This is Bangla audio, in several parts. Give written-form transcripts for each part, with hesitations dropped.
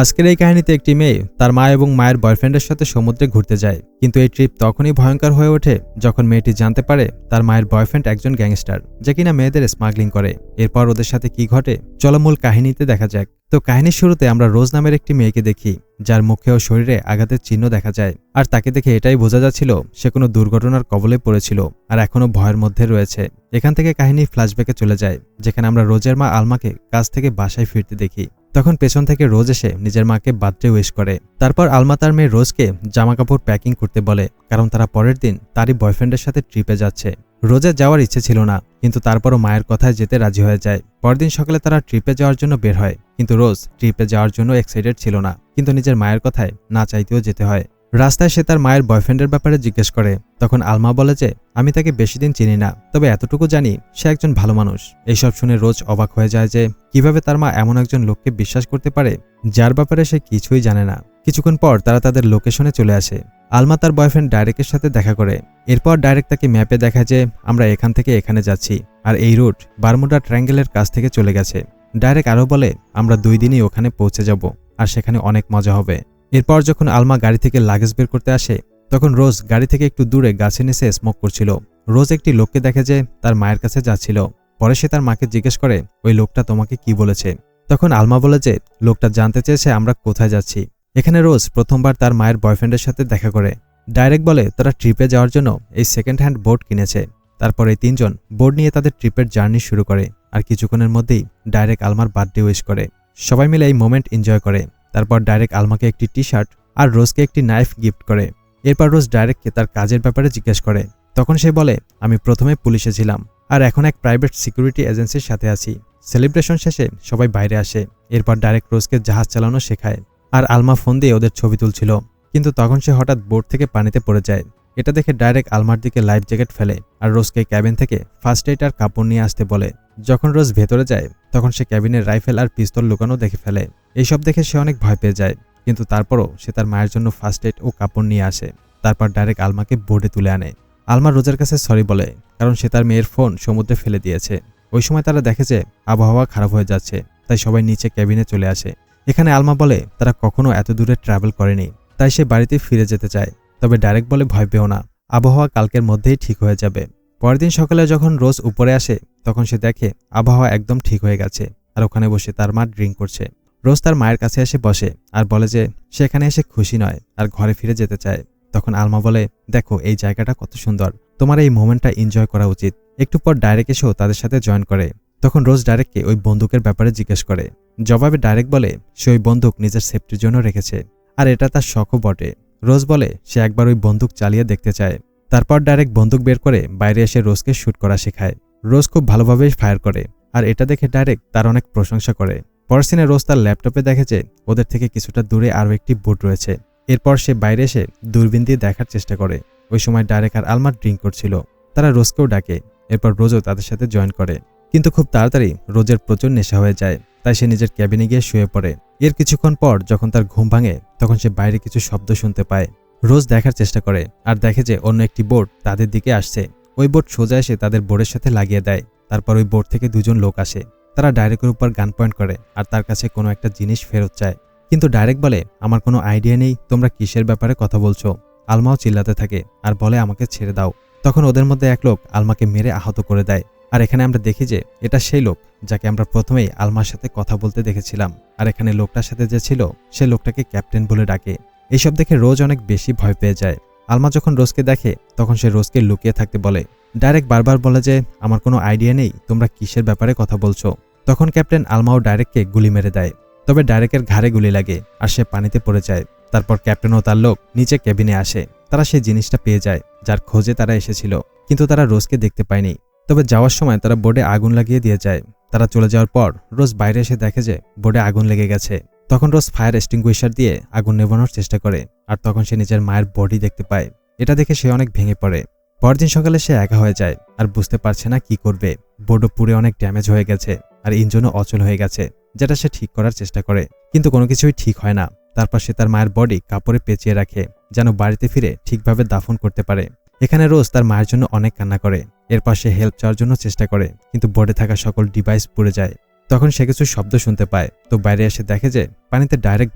আজকের এই কাহিনীতে একটি মেয়ে তার মা এবং মায়ের বয়ফ্রেন্ডের সাথে সমুদ্রে ঘুরতে যায়, কিন্তু এই ট্রিপ তখনই ভয়ঙ্কর হয়ে ওঠে যখন মেয়েটি জানতে পারে তার মায়ের বয়ফ্রেন্ড একজন গ্যাংস্টার, যে কিনা মেয়েদের স্মাগলিং করে। এরপর ওদের সাথে কি ঘটে চলো মূল কাহিনীতে দেখা যাক। তো কাহিনীর শুরুতে আমরা রোজ নামের একটি মেয়েকে দেখি, যার মুখে ও শরীরে আঘাতের চিহ্ন দেখা যায়। আর তাকে দেখে এটাই বোঝা যাচ্ছিল সে কোনো দুর্ঘটনার কবলে পড়েছিল আর এখনও ভয়ের মধ্যে রয়েছে। এখান থেকে কাহিনী ফ্ল্যাশব্যাকে চলে যায়, যেখানে আমরা রোজের মা আলমাকে কাজ থেকে বাসায় ফিরতে দেখি। তখন পেছন থেকে রোজ এসে নিজের মাকে বার্থডে উইশ করে। তারপর আলমা তার মেয়ে রোজকে জামাকাপড় প্যাকিং করতে বলে, কারণ তারা পরের দিন তারই বয়ফ্রেন্ডের সাথে ট্রিপে যাচ্ছে। রোজের যাওয়ার ইচ্ছে ছিল না, কিন্তু তারপরও মায়ের কথায় যেতে রাজি হয়ে যায়। পরদিন সকালে তারা ট্রিপে যাওয়ার জন্য বের হয়, কিন্তু রোজ ট্রিপে যাওয়ার জন্য এক্সাইটেড ছিল না, কিন্তু নিজের মায়ের কথায় না চাইতেও যেতে হয়। রাস্তায় সে তার মায়ের বয়ফ্রেন্ডের ব্যাপারে জিজ্ঞেস করে। তখন আলমা বলে যে আমি তাকে বেশি দিন চিনি না, তবে এতটুকু জানি সে একজন ভালো মানুষ। এইসব শুনে রোজ অবাক হয়ে যায় যে কিভাবে তার মা এমন একজন লোককে বিশ্বাস করতে পারে যার ব্যাপারে সে কিছুই জানে না। কিছুক্ষণ পর তারা তাদের লোকেশনে চলে আসে। আলমা তার বয়ফ্রেন্ড ডাইরেক্টের সাথে দেখা করে। এরপর ডাইরেক্ট তাকে ম্যাপে দেখায় যে আমরা এখান থেকে এখানে যাচ্ছি, আর এই রুট বারমুডা ট্রায়াঙ্গেলের কাছ থেকে চলে গেছে। ডাইরেক্ট আরও বলে আমরা 2 দিনই ওখানে পৌঁছে যাব, আর সেখানে অনেক মজা হবে। এরপর যখন আলমা গাড়ি থেকে লাগেজ বের করতে আসে, তখন রোজ গাড়ি থেকে একটু দূরে গাছের নিচে স্মোক করছিল। রোজ একটি লোককে দেখে যে তার মায়ের কাছে যাচ্ছিল। পরে সে তার মাকে জিজ্ঞেস করে ওই লোকটা তোমাকে কি বলেছে। তখন আলমা বলে যে লোকটা জানতে চেয়েছে আমরা কোথায় যাচ্ছি। এখানে রোজ প্রথমবার তার মায়ের বয়ফ্রেন্ডের সাথে দেখা করে। ডাইরেক্ট বলে তারা ট্রিপে যাওয়ার জন্য এই সেকেন্ড হ্যান্ড বোট কিনেছে। তারপর এই 3 জন বোট নিয়ে তাদের ট্রিপের জার্নি শুরু করে, আর কিছুক্ষণের মধ্যেই ডাইরেক্ট আলমার বার্থডে উইশ করে। সবাই মিলে এই মোমেন্ট এনজয় করে। তারপর ডাইরেক্ট আলমাকে একটি টি-শার্ট আর রোজকে একটি নাইফ গিফট করে। এরপর রোজ ডাইরেক্টকে তার কাজের ব্যাপারে জিজ্ঞেস করে। তখন সে বলে আমি প্রথমে পুলিশে ছিলাম, আর এখন এক প্রাইভেট সিকিউরিটি এজেন্সির সাথে আছি। সেলিব্রেশন শেষে সবাই বাইরে আসে। এরপর ডাইরেক্ট রোজকে জাহাজ চালানো শেখায়, আর আলমা ফোন দিয়ে ওদের ছবি তুলছিল, কিন্তু তখন সে হঠাৎ বোট থেকে পানিতে পড়ে যায়। এটা দেখে ডাইরেক্ট আলমার দিকে লাইফ জ্যাকেট ফেলে আর রোজকে ক্যাবিন থেকে ফার্স্ট এইড আর কাপড় নিয়ে আসতে বলে। যখন রোজ ভেতরে যায় তখন সে ক্যাবিনের রাইফেল আর পিস্তল লুকানো দেখে ফেলে। এইসব দেখে সে অনেক ভয় পেয়ে যায়, কিন্তু তারপরও সে তার মায়ের জন্য ফার্স্ট এইড ও কাপড় নিয়ে আসে। তারপর ডাইরেক্ট আলমাকে বোর্ডে তুলে আনে। আলমা রোজের কাছে সরি বলে, কারণ সে তার মেয়ের ফোন সমুদ্রে ফেলে দিয়েছে। ওই সময় তারা দেখে যে আবহাওয়া খারাপ হয়ে যাচ্ছে, তাই সবাই নিচে ক্যাবিনে চলে আসে। এখানে আলমা বলে তারা কখনো এত দূরে ট্রাভেল করেনি, তাই সে বাড়িতে ফিরে যেতে চায়। তবে ডাইরেক্ট বলে ভয় পেও না, আবহাওয়া কালকের মধ্যেই ঠিক হয়ে যাবে। পরের দিন সকালে যখন রোজ উপরে আসে তখন সে দেখে আবহাওয়া একদম ঠিক হয়ে গেছে, আর ওখানে বসে তার মা ড্রিঙ্ক করছে। রোজ তার মায়ের কাছে এসে বসে আর বলে যে সে এখানে এসে খুশি নয় আর ঘরে ফিরে যেতে চায়। তখন আলমা বলে দেখো এই জায়গাটা কত সুন্দর, তোমার এই মোমেন্টটা এনজয় করা উচিত। একটু পর ডাইরেক্ট এসেও তাদের সাথে জয়েন করে। তখন রোজ ডাইরেক্টকে ওই বন্দুকের ব্যাপারে জিজ্ঞেস করে। জবাবে ডাইরেক্ট বলে সে ওই বন্দুক নিজের সেফটির জন্য রেখেছে, আর এটা তার শখও বটে। রোজ বলে সে একবার ওই বন্দুক চালিয়ে দেখতে চায়। তারপর ডাইরেক্ট বন্দুক বের করে বাইরে এসে রোজকে শ্যুট করা শেখায়। রোজ খুব ভালোভাবেই ফায়ার করে, আর এটা দেখে ডাইরেক্ট তার অনেক প্রশংসা করে। পরের সিনে রোজ তার ল্যাপটপে দেখে যে ওদের থেকে কিছুটা দূরে আরও একটি বোট রয়েছে। এরপর সে বাইরে এসে দূরবীন দিয়ে দেখার চেষ্টা করে। ওই সময় ডাইরেক্ট আর আলমা ড্রিঙ্ক করছিল। তারা রোজকেও ডাকে। এরপর রোজও তাদের সাথে জয়েন করে, কিন্তু খুব তাড়াতাড়ি রোজের প্রচুর নেশা হয়ে যায়, তাই সে নিজের ক্যাবিনে গিয়ে শুয়ে পড়ে। এর কিছুক্ষণ পর যখন তার ঘুম ভাঙে তখন সে বাইরে কিছু শব্দ শুনতে পায়। রোজ দেখার চেষ্টা করে আর দেখে যে অন্য একটি বোট তাদের দিকে আসছে। ওই বোট সোজা এসে তাদের বোটের সাথে লাগিয়ে দেয়। তারপর ওই বোট থেকে 2 জন লোক আসে। তারা ডাইরেক্টের উপর গান পয়েন্ট করে আর তার কাছে কোনো একটা জিনিস ফেরত চায়, কিন্তু ডাইরেক্ট বলে আমার কোনো আইডিয়া নেই তোমরা কিসের ব্যাপারে কথা বলছো। আলমাও চিল্লাতে থাকে আর বলে আমাকে ছেড়ে দাও। তখন ওদের মধ্যে এক লোক আলমাকে মেরে আহত করে দেয়। আর এখানে আমরা দেখি যে এটা সেই লোক যাকে আমরা প্রথমেই আলমার সাথে কথা বলতে দেখেছিলাম। আর এখানে লোকটার সাথে যে ছিল সে লোকটাকে ক্যাপ্টেন বলে ডাকে। এইসব দেখে রোজ অনেক বেশি ভয় পেয়ে যায়। আলমা যখন রোজকে দেখে তখন সে রোজকে লুকিয়ে থাকতে বলে। ডাইরেক্ট বারবার বলে যে আমার কোনো আইডিয়া নেই তোমরা কিসের ব্যাপারে কথা বলছো। তখন ক্যাপ্টেন আলমাও ডাইরেক্টকে গুলি মেরে দেয়, তবে ডাইরেক্টের ঘাড়ে গুলি লাগে আর সে পানিতে পড়ে যায়। তারপর ক্যাপ্টেন ও তার লোক নিচে ক্যাবিনে আসে। তারা সেই জিনিসটা পেয়ে যায় যার খোঁজে তারা এসেছিল, কিন্তু তারা রোজকে দেখতে পায়নি। তবে যাওয়ার সময় তারা বোর্ডে আগুন লাগিয়ে দিয়ে যায়। তারা চলে যাওয়ার পর রোজ বাইরে এসে দেখে যে বোর্ডে আগুন লেগে গেছে। তখন রোজ ফায়ার এক্সটিংগুইশার দিয়ে আগুন নেভানোর চেষ্টা করে, আর তখন সে নিজের মায়ের বডি দেখতে পায়। এটা দেখে সে অনেক ভেঙে পড়ে। পরদিন সকালে সে একা হয়ে যায় আর বুঝতে পারছে না কি করবে। বোর্ডও পুরে অনেক ড্যামেজ হয়ে গেছে আর ইঞ্জিনও অচল হয়ে গেছে, যেটা সে ঠিক করার চেষ্টা করে, কিন্তু কোনো কিছুই ঠিক হয় না। তারপর সে তার মায়ের বডি কাপড়ে পেঁচিয়ে রাখে যেন বাড়িতে ফিরে ঠিকভাবে দাফন করতে পারে। এখানে রোজ তার মায়ের জন্য অনেক কান্না করে। এরপর সে হেল্প চাওয়ার জন্য চেষ্টা করে, কিন্তু বোর্ডে থাকা সকল ডিভাইস পুড়ে যায়। তখন সে কিছু শব্দ শুনতে পায়, তো বাইরে এসে দেখে যে পানিতে ডাইরেক্ট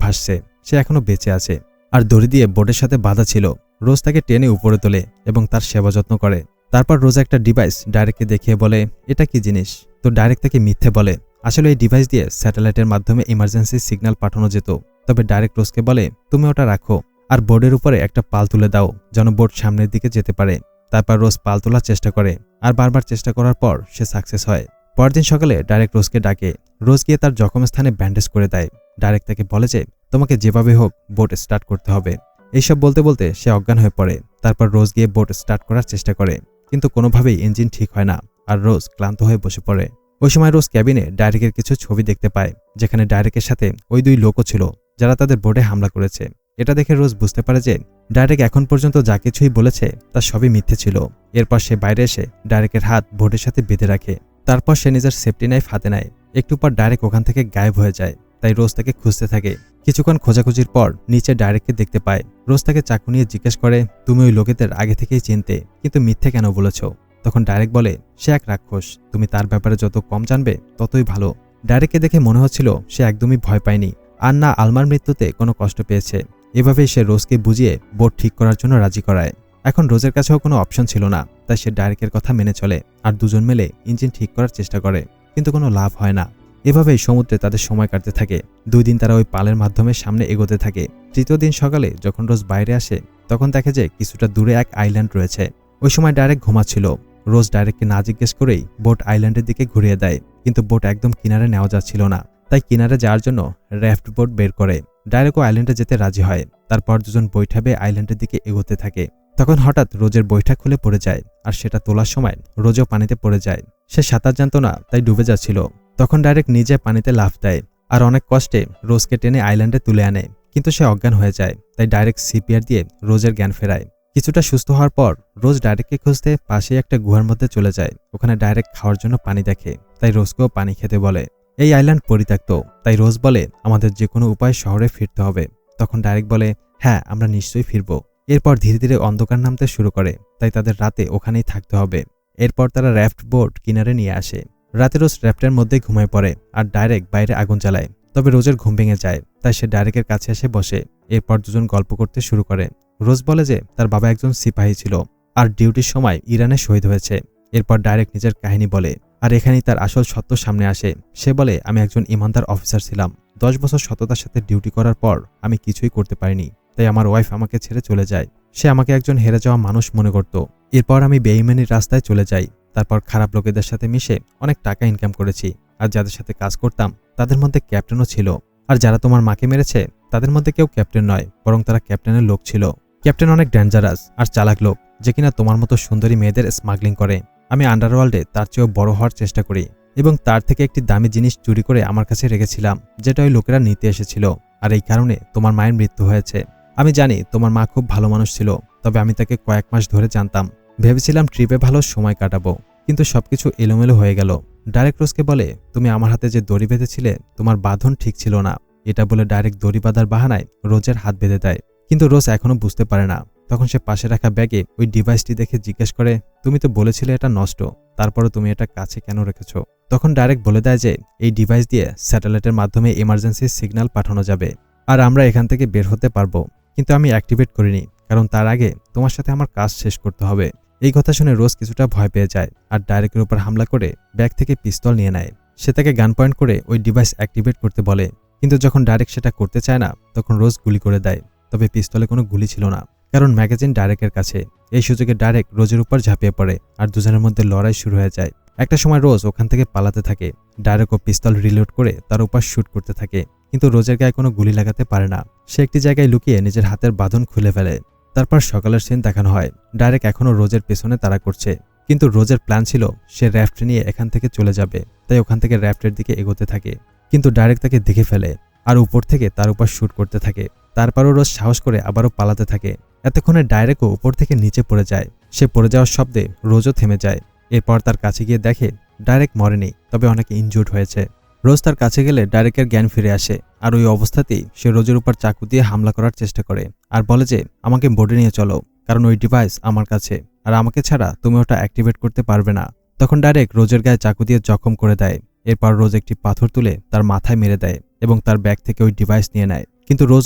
ভাসছে, সে এখনো বেঁচে আছে আর দড়ি দিয়ে বোটের সাথে বাঁধা ছিল। রোজ তাকে টেনে উপরে তোলে এবং তার সেবা যত্ন করে। তারপর রোজ একটা ডিভাইস ডাইরেক্টকে দেখিয়ে বলে, এটা কি জিনিস? তো ডাইরেক্ট তাকে মিথ্যে বলে আসলে এই ডিভাইস দিয়ে স্যাটেলাইটের মাধ্যমে ইমার্জেন্সি সিগন্যাল পাঠানো যেত। তবে ডাইরেক্ট রোজকে বলে, তুমি ওটা রাখো আর বোর্ডের উপরে একটা পাল তুলে দাও যেন বোর্ড সামনের দিকে যেতে পারে। তারপর রোজ পাল তোলার চেষ্টা করে আর বারবার চেষ্টা করার পর সে সাকসেস হয়। পরদিন সকালে ডাইরেক্ট রোজকে ডাকে। রোজ গিয়ে তার জখম স্থানে ব্যান্ডেজ করে দেয়। ডাইরেক্ট তাকে বলে যে তোমাকে যেভাবে হোক বোট স্টার্ট করতে হবে। এইসব বলতে বলতে সে অজ্ঞান হয়ে পড়ে। তারপর রোজ গিয়ে বোট স্টার্ট করার চেষ্টা করে, কিন্তু কোনোভাবেই ইঞ্জিন ঠিক হয় না আর রোজ ক্লান্ত হয়ে বসে পড়ে। ওই সময় রোজ ক্যাবিনে ডাইরেক্টের কিছু ছবি দেখতে পায়, যেখানে ডাইরেক্টের সাথে ওই দুই লোকও ছিল যারা তাদের বোটে হামলা করেছে। এটা দেখে রোজ বুঝতে পারে যে ডাইরেক্ট এখন পর্যন্ত যা কিছুই বলেছে তা সবই মিথ্যে ছিল। এরপর সে বাইরে এসে ডাইরেক্টের হাত বোটের সাথে বেঁধে রাখে। তারপর সে নিজের সেফটি নাইফ হাতে নেয়। একটু পর ডাইরেক্ট ওখান থেকে গায়েব হয়ে যায়। তাই রোজ তাকে খুঁজতে থাকে। কিছুক্ষণ খোঁজাখুঁজির পর নিচে ডাইরেক্টকে দেখতে পায়। রোজ তাকে চাকু নিয়ে জিজ্ঞেস করে, তুমি ওই লোকেদের আগে থেকেই চিনতে, কিন্তু মিথ্যে কেন বলেছ? তখন ডাইরেক্ট বলে, সে এক রাক্ষস, তুমি তার ব্যাপারে যত কম জানবে ততই ভালো। ডাইরেক্টকে দেখে মনে হচ্ছিল সে একদমই ভয় পায়নি আর না আলমার মৃত্যুতে কোনো কষ্ট পেয়েছে। এভাবেই সে রোজকে বুঝিয়ে বোট ঠিক করার জন্য রাজি করায়। এখন রোজের কাছেও কোনো অপশন ছিল না, তাই সে ডাইরেক্টের কথা মেনে চলে আর দুজন মিলে ইঞ্জিন ঠিক করার চেষ্টা করে, কিন্তু কোনো লাভ হয় না। এভাবেই সমুদ্রে তাদের সময় কাটতে থাকে। 2 দিন তারা ওই পালের মাধ্যমে সামনে এগোতে থাকে। তৃতীয় দিন সকালে যখন রোজ বাইরে আসে তখন দেখে যে কিছুটা দূরে এক আইল্যান্ড রয়েছে। ওই সময় ডাইরেক্ট ঘুমাচ্ছিল। রোজ ডাইরেক্টকে না জিজ্ঞেস করেই বোট আইল্যান্ডের দিকে ঘুরিয়ে দেয়, কিন্তু বোট একদম কিনারে নেওয়া যাচ্ছিল না। তাই কিনারে যাওয়ার জন্য র্যাফট বোট বের করে। ডাইরেক্টও আইল্যান্ডে যেতে রাজি হয়। তারপর দুজন বৈঠা বেয়ে আইল্যান্ডের দিকে এগোতে থাকে। তখন হঠাৎ রোজের বৈঠা খুলে পড়ে যায় আর সেটা তোলার সময় রোজও পানিতে পড়ে যায়। সে সাঁতার জানত না, তাই ডুবে যাচ্ছিল। তখন ডাইরেক্ট নিজে পানিতে লাফ দেয় আর অনেক কষ্টে রোজকে টেনে আইল্যান্ডে তুলে আনে, কিন্তু সে অজ্ঞান হয়ে যায়। তাই ডাইরেক্ট সিপিআর দিয়ে রোজের জ্ঞান ফেরায়। কিছুটা সুস্থ হওয়ার পর রোজ ডাইরেক্টকে খুঁজতে পাশে একটা গুহার মধ্যে চলে যায়। ওখানে ডাইরেক্ট খাওয়ার জন্য পানি দেখে, তাই রোজকেও পানি খেতে বলে। এই আইল্যান্ড পরিত্যক্ত, তাই রোজ বলে আমাদের যে কোনো উপায় শহরে ফিরতে হবে। তখন ডাইরেক্ট বলে, হ্যাঁ আমরা নিশ্চয়ই ফিরব। এরপর ধীরে ধীরে অন্ধকার নামতে শুরু করে, তাই তাদের রাতে ওখানেই থাকতে হবে। এরপর তারা র্যাফট বোট কিনারে নিয়ে আসে। রাতে রোজ র্যাফটের মধ্যে ঘুমায় পড়ে আর ডাইরেক্ট বাইরে আগুন জ্বালায়। তবে রোজের ঘুম ভেঙে যায়, তাই সে ডাইরেক্টের কাছে এসে বসে। এরপর দুজন গল্প করতে শুরু করে। রোজ বলে যে তার বাবা একজন সিপাহী ছিল আর ডিউটির সময় ইরানে শহীদ হয়েছে। এরপর ডাইরেক্ট নিজের কাহিনী বলে আর এখানেই তার আসল সত্য সামনে আসে। সে বলে, আমি একজন ইমানদার অফিসার ছিলাম। 10 বছর সততার সাথে ডিউটি করার পর আমি কিছুই করতে পারিনি, তাই আমার ওয়াইফ আমাকে ছেড়ে চলে যায়। সে আমাকে একজন হেরে যাওয়া মানুষ মনে করত। এরপর আমি বেঈমানির রাস্তায় চলে যাই। তারপর খারাপ লোকেদের সাথে মিশে অনেক টাকা ইনকাম করেছি আর যাদের সাথে কাজ করতাম তাদের মধ্যে ক্যাপ্টেনও ছিল। আর যারা তোমার মাকে মেরেছে তাদের মধ্যে কেউ ক্যাপ্টেন নয়, বরং তারা ক্যাপ্টেনের লোক ছিল। ক্যাপ্টেন অনেক ডেঞ্জারাস আর চালাক লোক, যে কিনা তোমার মতো সুন্দরী মেয়েদের স্মাগলিং করে। আমি আন্ডারওয়ার্ল্ডে তার চেয়েও বড় হওয়ার চেষ্টা করি এবং তার থেকে একটি দামি জিনিস চুরি করে আমার কাছে রেখেছিলাম, যেটা ওই লোকেরা নিতে এসেছিল। আর এই কারণে তোমার মায়ের মৃত্যু হয়েছে। আমি জানি তোমার মা খুব ভালো মানুষ ছিল, তবে আমি তাকে কয়েক মাস ধরে জানতাম। ভেবেছিলাম ট্রিপে ভালো সময় কাটাবো, কিন্তু সবকিছু এলোমেলো হয়ে গেল। ডাইরেক্ট রোজকে বলে, তুমি আমার হাতে যে দড়ি বেঁধেছিলে তোমার বাঁধন ঠিক ছিল না। এটা বলে ডাইরেক্ট দড়ি বাঁধার বাহানায় রোজের হাত বেঁধে দেয়, কিন্তু রোজ এখনো বুঝতে পারে না। তখন সে পাশে রাখা ব্যাগে ওই ডিভাইসটি দেখে জিজ্ঞেস করে, তুমি তো বলেছিলে এটা নষ্ট, তারপরে তুমি এটা কাছে কেন রেখেছ? তখন ডাইরেক্ট বলে দেয় যে এই ডিভাইস দিয়ে স্যাটেলাইটের মাধ্যমে ইমার্জেন্সি সিগন্যাল পাঠানো যাবে আর আমরা এখান থেকে বের হতে পারবো, কিন্তু আমি অ্যাক্টিভেট করিনি কারণ তার আগে তোমার সাথে আমার কাজ শেষ করতে হবে। এই কথা শুনে রোজ কিছুটা ভয় পেয়ে যায় আর ডাইরেক্টের উপর হামলা করে ব্যাগ থেকে পিস্তল নিয়ে নেয়। সে তাকে গান পয়েন্ট করে ওই ডিভাইস অ্যাক্টিভেট করতে বলে, কিন্তু যখন ডাইরেক্ট সেটা করতে চায় না তখন রোজ গুলি করে দেয়। তবে পিস্তলে কোনো গুলি ছিল না, কারণ ম্যাগাজিন ডাইরেক্টের কাছে। এই সুযোগে ডাইরেক্ট রোজের উপর ঝাঁপিয়ে পড়ে আর দুজনের মধ্যে লড়াই শুরু হয়ে যায়। একটা সময় রোজ ওখান থেকে পালাতে থাকে। ডাইরেক্ট ও পিস্তল রিলোড করে তার উপর শুট করতে থাকে, কিন্তু রোজের গায়ে কোনো গুলি লাগাতে পারে না। সে একটি জায়গায় লুকিয়ে নিজের হাতের বাঁধন খুলে ফেলে। তারপর সকালের সিন দেখানো হয়। ডাইরেক্ট এখনও রোজের পেছনে তাড়া করছে, কিন্তু রোজের প্ল্যান ছিল সে র্যাফট নিয়ে এখান থেকে চলে যাবে, তাই ওখান থেকে র্যাফটের দিকে এগোতে থাকে। কিন্তু ডাইরেক্ট তাকে দেখে ফেলে আর উপর থেকে তার উপর শুট করতে থাকে। তারপরও রোজ সাহস করে আবারও পালাতে থাকে। এতক্ষণে ডাইরেক্টও উপর থেকে নিচে পড়ে যায়। সে পড়ে যাওয়ার শব্দে রোজও থেমে যায়। এরপর তার কাছে গিয়ে দেখে ডাইরেক্ট মরেনি, তবে অনেক ইনজুর্ড হয়েছে। রোজ তার কাছে গেলে ডাইরেক্টের জ্ঞান ফিরে আসে আর ওই অবস্থাতেই সে রোজের উপর চাকু দিয়ে হামলা করার চেষ্টা করে আর বলে যে আমাকে বোর্ডে নিয়ে চলো, কারণ ওই ডিভাইস আমার কাছে আর আমাকে ছাড়া তুমি ওটা অ্যাক্টিভেট করতে পারবে না। তখন ডাইরেক্ট রোজের গায়ে চাকু দিয়ে জখম করে দেয় এরপর রোজ একটি পাথর তুলে তার মাথায় মেরে দেয় এবং তার ব্যাগ থেকে ওই ডিভাইস নিয়ে নেয়। কিন্তু রোজ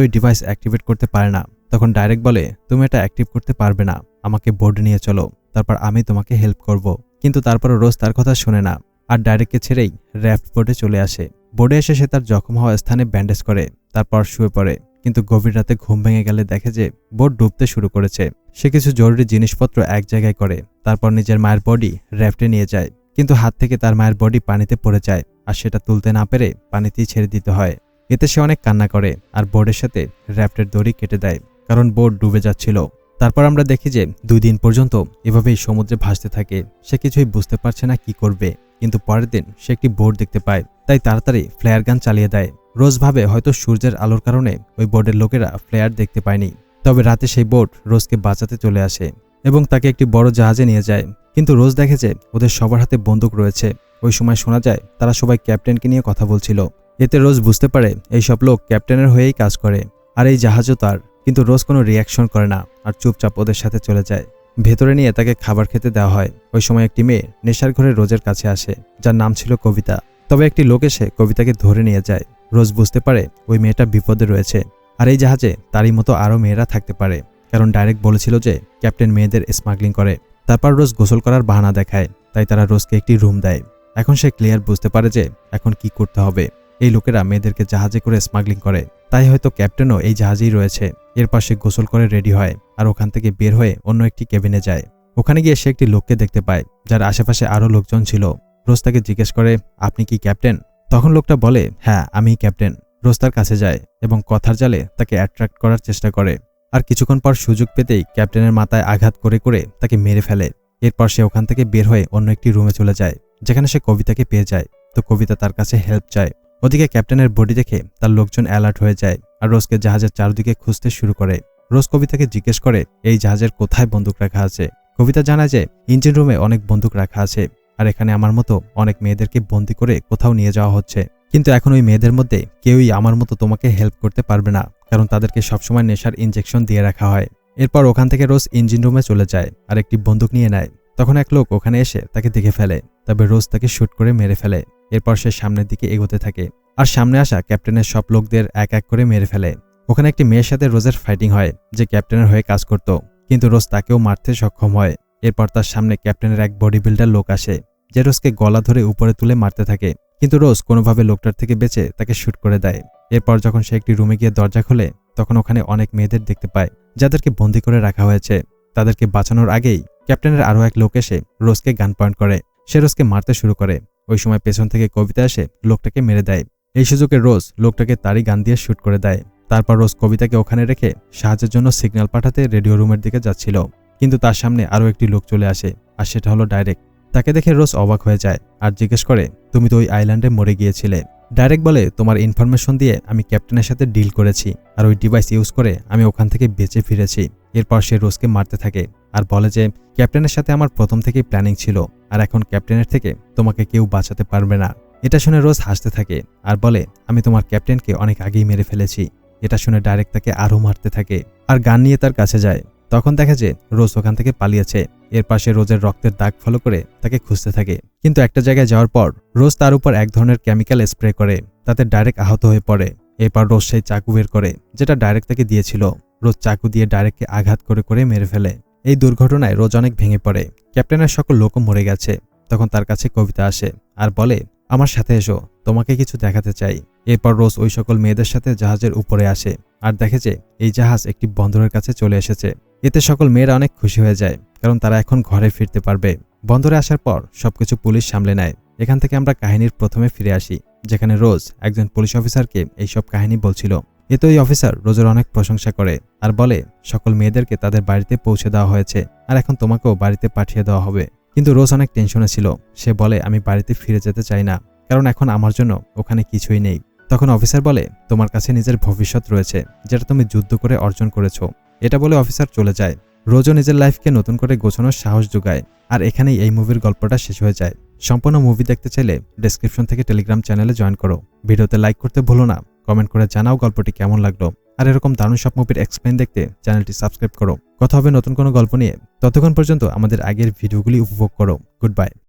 ওই ডিভাইস অ্যাক্টিভেট করতে পারে না। তখন ডাইরেক্ট বলে, তুমি এটা অ্যাক্টিভ করতে পারবে না, আমাকে বোর্ডে নিয়ে চলো, তারপর আমি তোমাকে হেল্প করব। কিন্তু তারপরও রোজ তার কথা শোনে না আর ডাইরেক্টকে ছেড়েই র্যাফট বোর্ডে চলে আসে। বোর্ডে এসে সে তার জখম হওয়া স্থানে ব্যান্ডেজ করে, তারপর শুয়ে পড়ে। কিন্তু গভীর রাতে ঘুম ভেঙে গেলে দেখে যে বোট ডুবতে শুরু করেছে। সে কিছু জরুরি জিনিসপত্র এক জায়গায় করে, তারপর নিজের মায়ের বডি র্যাফটে নিয়ে যায়। কিন্তু হাত থেকে তার মায়ের বডি পানিতে পড়ে যায় আর সেটা তুলতে না পেরে পানিতেই ছেড়ে দিতে হয়। এতে সে অনেক কান্না করে আর বোর্ডের সাথে র্যাফটের দড়ি কেটে দেয়, কারণ বোট ডুবে যাচ্ছিল। তারপর আমরা দেখি যে 2 দিন পর্যন্ত এভাবেই সমুদ্রে ভাসতে থাকে। সে কিছুই বুঝতে পারছে না কি করবে। কিন্তু পরের দিন সে একটি বোর্ড দেখতে পায়, তাই তাড়াতাড়ি ফ্লেয়ার গান চালিয়ে দেয়। রোজ ভাবে হয়তো সূর্যের আলোর কারণে ওই বোর্ডের লোকেরা ফ্লেয়ার দেখতে পায়নি। তবে রাতে সেই বোট রোজকে বাঁচাতে চলে আসে এবং তাকে একটি বড় জাহাজে নিয়ে যায়। কিন্তু রোজ দেখে যে ওদের সবার হাতে বন্দুক রয়েছে। ওই সময় শোনা যায় তারা সবাই ক্যাপ্টেনকে নিয়ে কথা বলছিল। এতে রোজ বুঝতে পারে এই সব লোক ক্যাপ্টেনের হয়েই কাজ করে আর এই জাহাজও তার। কিন্তু রোজ কোনো রিয়াকশন করে না আর চুপচাপ ওদের সাথে চলে যায়। ভেতরে নিয়ে তাকে খাবার খেতে দেওয়া হয়। ওই সময় একটি মেয়ে নেশার ঘরে রোজের কাছে আসে, যার নাম ছিল কবিতা। তবে একটি লোক এসে কবিতাকে ধরে নিয়ে যায়। রোজ বুঝতে পারে ওই মেয়েটা বিপদে রয়েছে আর এই জাহাজে তারই মতো আরও মেয়েরা থাকতে পারে, কারণ ডাইরেক্ট বলেছিল যে ক্যাপ্টেন মেয়েদের স্মাগলিং করে। তারপর রোজ গোসল করার বাহানা দেখায়, তাই তারা রোজকে একটি রুম দেয়। এখন সে ক্লিয়ার বুঝতে পারে যে এখন কি করতে হবে। এই লোকেরা মেয়েদেরকে জাহাজে করে স্মাগলিং করে, তাই হয়তো ক্যাপ্টেনও এই জাহাজেই রয়েছে। এরপর সে গোসল করে রেডি হয় আর ওখান থেকে বের হয়ে অন্য একটি কেবিনে যায়। ওখানে গিয়ে সে একটি লোককে দেখতে পায়, যার আশেপাশে আরও লোকজন ছিল। রোজ তাকে জিজ্ঞেস করে, আপনি কি ক্যাপ্টেন? তখন লোকটা বলে, হ্যাঁ আমিই ক্যাপ্টেন। রোজ তার কাছে যায় এবং কথার জালে তাকে অ্যাট্রাক্ট করার চেষ্টা করে। আর কিছুক্ষণ পর সুযোগ পেতেই ক্যাপ্টেনের মাথায় আঘাত করে করে তাকে মেরে ফেলে। এরপর সে ওখান থেকে বের হয়ে অন্য একটি রুমে চলে যায়, যেখানে সে কবিতাকে পেয়ে যায়। তো কবিতা তার কাছে হেল্প চায়। ওদিকে ক্যাপ্টেনের বডি দেখে তার লোকজন অ্যালার্ট হয়ে যায় আর রোজকে জাহাজের চারদিকে খুঁজতে শুরু করে। রোজ কবিতাকে জিজ্ঞেস করে এই জাহাজের কোথায় বন্দুক রাখা আছে। কবিতা জানায় যে ইঞ্জিন রুমে অনেক বন্দুক রাখা আছে আর এখানে আমার মতো অনেক মেয়েদেরকে বন্দি করে কোথাও নিয়ে যাওয়া হচ্ছে। কিন্তু এখন ওই মেয়েদের মধ্যে কেউই আমার মতো তোমাকে হেল্প করতে পারবে না, কারণ তাদেরকে সবসময় নেশার ইনজেকশন দিয়ে রাখা হয়। এরপর ওখান থেকে রোজ ইঞ্জিন রুমে চলে যায় আর একটি বন্দুক নিয়ে নেয়। তখন এক লোক ওখানে এসে তাকে দেখে ফেলে, তবে রোজ তাকে শুট করে মেরে ফেলে। এরপর সে সামনের দিকে এগোতে থাকে আর সামনে আসা ক্যাপ্টেনের সব লোকদের এক এক করে মেরে ফেলে। ওখানে একটি মেয়ের সাথে রোজের ফাইটিং হয়, যে ক্যাপ্টেনের হয়ে কাজ করত, কিন্তু রোজ তাকেও মারতে সক্ষম হয়। এরপর তার সামনে ক্যাপ্টেনের এক বডি বিল্ডার লোক আসে, যে রোজকে গলা ধরে উপরে তুলে মারতে থাকে। কিন্তু রোজ কোনোভাবে লোকটার থেকে বেঁচে তাকে শুট করে দেয়। এরপর যখন সে একটি রুমে গিয়ে দরজা খোলে, তখন ওখানে অনেক মেয়েদের দেখতে পায়, যাদেরকে বন্দি করে রাখা হয়েছে। তাদেরকে বাঁচানোর আগেই ক্যাপ্টেনের আরও এক লোক এসে রোজকে গান পয়েন্ট করে। সে রোজকে মারতে শুরু করে। ওই সময় পেছন থেকে কবিতা এসে লোকটাকে মেরে দেয়। এই সুযোগে রোজ লোকটাকে তারই গান দিয়ে শুট করে দেয়। তারপর রোজ কবিতাকে ওখানে রেখে সাহায্যের জন্য সিগন্যাল পাঠাতে রেডিও রুমের দিকে যাচ্ছিল। কিন্তু তার সামনে আরও একটি লোক চলে আসে আর সেটা হলো ডাইরেক্ট। তাকে দেখে রোজ অবাক হয়ে যায় আর জিজ্ঞেস করে, তুমি তো ওই আইল্যান্ডে মরে গিয়েছিলে। ডাইরেক্ট বলে, তোমার ইনফরমেশন দিয়ে আমি ক্যাপ্টেনের সাথে ডিল করেছি আর ওই ডিভাইস ইউজ করে আমি ওখান থেকে বেঁচে ফিরেছি। এরপর সে রোজকে মারতে থাকে আর বলে যে ক্যাপ্টেনের সাথে আমার প্রথম থেকেই প্ল্যানিং ছিল আর এখন ক্যাপ্টেনের থেকে তোমাকে কেউ বাঁচাতে পারবে না। এটা শুনে রোজ হাসতে থাকে আর বলে, আমি তোমার ক্যাপ্টেনকে অনেক আগেই মেরে ফেলেছি। এটা শুনে ডাইরেক্ট তাকে আরও মারতে থাকে আর গান নিয়ে তার কাছে যায়। তখন দেখা যে রোজ ওখান থেকে পালিয়েছে। এর পাশে রোজের রক্তের দাগ ফলো করে তাকে খুঁজতে থাকে। কিন্তু একটা জায়গায় যাওয়ার পর রোজ তার উপর এক ধরনের কেমিক্যাল স্প্রে করে, তাতে ডাইরেক্ট আহত হয়ে পড়ে। এরপর রোজ সেই চাকু বের করে, যেটা ডাইরেক্ট তাকে দিয়েছিল। রোজ চাকু দিয়ে ডাইরেক্টকে আঘাত করে করে মেরে ফেলে। এই দুর্ঘটনায় রোজ অনেক ভেঙে পড়ে। ক্যাপ্টেনের সকল লোকও মরে গেছে। তখন তার কাছে কবিতা আসে আর বলে, আমার সাথে এসো, তোমাকে কিছু দেখাতে চাই। এরপর রোজ ওই সকল মেয়েদের সাথে জাহাজের উপরে আসে আর দেখে যে এই জাহাজ একটি বন্দরের কাছে চলে এসেছে। এতে সকল মেয়েরা অনেক খুশি হয়ে যায়, কারণ তারা এখন ঘরে ফিরতে পারবে। বন্দরে আসার পর সবকিছু পুলিশ সামলে নেয়। এখান থেকে আমরা কাহিনীর প্রথমে ফিরে আসি, যেখানে রোজ একজন পুলিশ অফিসারকে এইসব কাহিনী বলছিল। এতে ওই অফিসার রোজের অনেক প্রশংসা করে আর বলে, সকল মেয়েদেরকে তাদের বাড়িতে পৌঁছে দেওয়া হয়েছে আর এখন তোমাকেও বাড়িতে পাঠিয়ে দেওয়া হবে। কিন্তু রোজ অনেক টেনশনে ছিল। সে বলে, আমি বাড়িতে ফিরে যেতে চাই না, কারণ এখন আমার জন্য ওখানে কিছুই নেই। তখন অফিসার বলে, তোমার কাছে নিজের ভবিষ্যৎ রয়েছে, যেটা তুমি যুদ্ধ করে অর্জন করেছো। এটা বলে অফিসার চলে যায়। রোজও নিজের লাইফকে নতুন করে গোছানোর সাহস যোগায়। আর এখানেই এই মুভির গল্পটা শেষ হয়ে যায়। সম্পূর্ণ মুভি দেখতে চাইলে ডেসক্রিপশন থেকে টেলিগ্রাম চ্যানেলে জয়েন করো। ভিডিওতে লাইক করতে ভুলো না। কমেন্ট করে জানাও গল্পটি কেমন লাগলো। আর এরকম দারুণ সব মুভির এক্সপ্লেইন দেখতে চ্যানেলটি সাবস্ক্রাইব করো। কথা হবে নতুন কোনো গল্প নিয়ে। ততক্ষণ পর্যন্ত আমাদের আগের ভিডিওগুলি উপভোগ করো। Good bye.